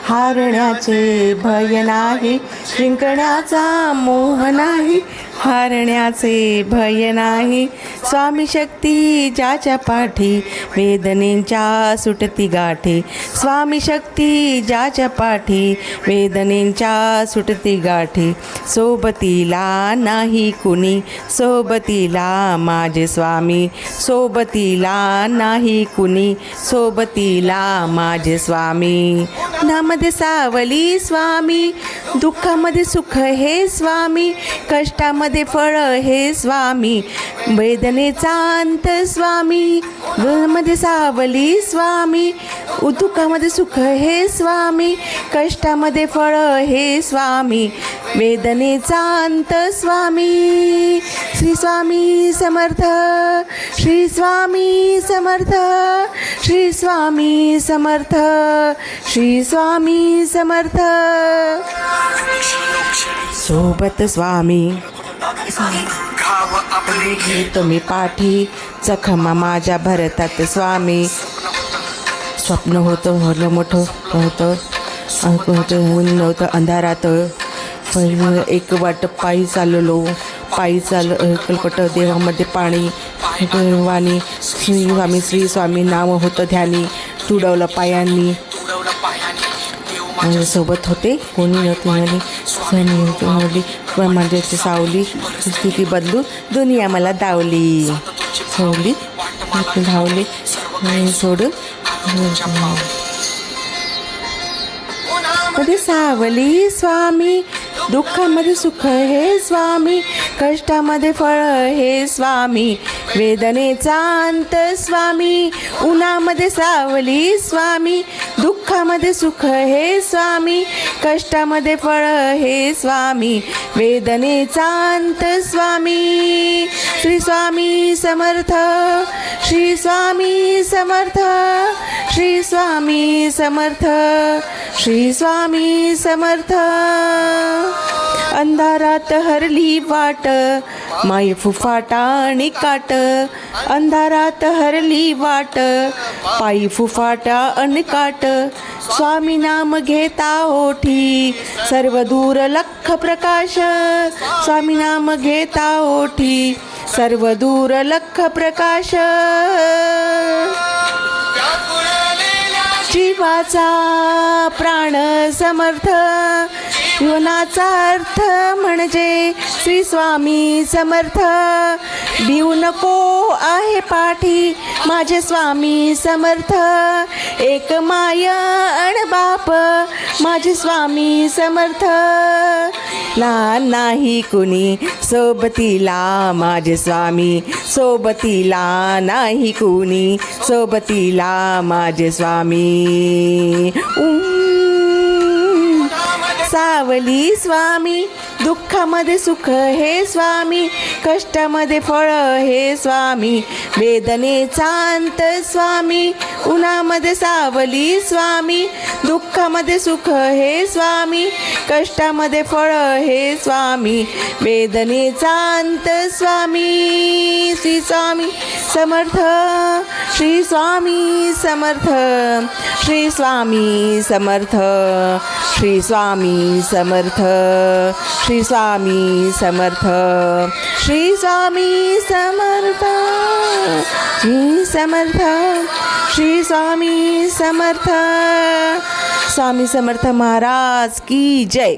हारण्याचे भय नाही, जिंकण्याचा मोह नाही, हारण्याचे भय नाही. स्वामी शक्ती ज्याच्या पाठी, वेदनेच्या सुटती गाठी. स्वामी शक्ती ज्याच्या पाठी, वेदनेच्या सुटती गाठी. सोबतीला नाही कुणी, सोबतीला माझे स्वामी. सोबतीला नाही कुणी, सोबतीला माझे स्वामी. उन्हामध्ये सावली स्वामी, दुःखामध्ये सुख हे स्वामी, कष्टामध्ये फळ हे स्वामी, वेदनेचा अंत स्वामी. उन्हामध्ये सावली स्वामी, दुःखामध्ये सुख हे स्वामी, कष्टामध्ये फळ हे स्वामी, वेदनेचा अंत स्वामी. श्री स्वामी समर्थ, श्री स्वामी समर्थ, श्री स्वामी समर्थ, श्री स्वामी समर्थ. सोबत स्वामी घेतो मी पाठी, जखमा माझ्या भरतात स्वामी. स्वप्न होतं भलं मोठं होतं, ऊन नव्हतं अंधारात. पहिलं एक वाट पायी चाललो, पायी कलकट देवामध्ये पाणी वाणी. श्री स्वामी श्री स्वामी नाव होतं ध्यानी, तुडवलं पायांनी. सोबत होते कोणी नव्हते म्हणे, स्वामी ब्रह्मांडाची सावली. स्थिती बदलून दुनिया मला दावली, सावली धावली सोडून. मध्ये सावली स्वामी, दुःखामध्ये सुख हे स्वामी, कष्टामध्ये फळ हे स्वामी, वेदनेचा अंत स्वामी. उन्हामध्ये सावली स्वामी, दुःखामध्ये सुख हे स्वामी, कष्टामध्ये फळ हे स्वामी, वेदनेचा अंत स्वामी. श्री स्वामी समर्थ, श्री स्वामी समर्थ, श्री स्वामी समर्थ, श्री स्वामी समर्थ. अंधारात हरली वाट, माय फुफाटा आणि काट. अंधारात हरली वाट, पायी फुफाटा आणि काट. स्वामी नाम घेता ओठी, सर्व दूर लख प्रकाश. स्वामी नाम घेता ओठी, सर्व दूर लख प्रकाश. जीवाचा प्राण समर्थ, जीवनाचा अर्थ म्हणजे श्री स्वामी समर्थ. भिऊ नको आहे पाठी माझे स्वामी समर्थ. एक माय अण बाप माझे स्वामी समर्थ. लहान नाही कुणी, सोबतीला माझे स्वामी. सोबतीला नाही कुणी, सोबतीला माझे स्वामी. सावली स्वामी, दुःखामध्ये सुख हे स्वामी, कष्टामध्ये फळ हे स्वामी, वेदनेचा अंत स्वामी. उन्हामध्ये सावली स्वामी, दुःखामध्ये सुख हे स्वामी, कष्टामध्ये फळ हे स्वामी, वेदनेचा अंत स्वामी. श्री स्वामी समर्थ, श्री स्वामी समर्थ, श्री स्वामी समर्थ, श्री स्वामी समर्थ, श्री स्वामी समर्थ, श्री स्वामी समर्थ, श्री समर्थ, श्री स्वामी समर्थ. स्वामी समर्थ महाराज की जय.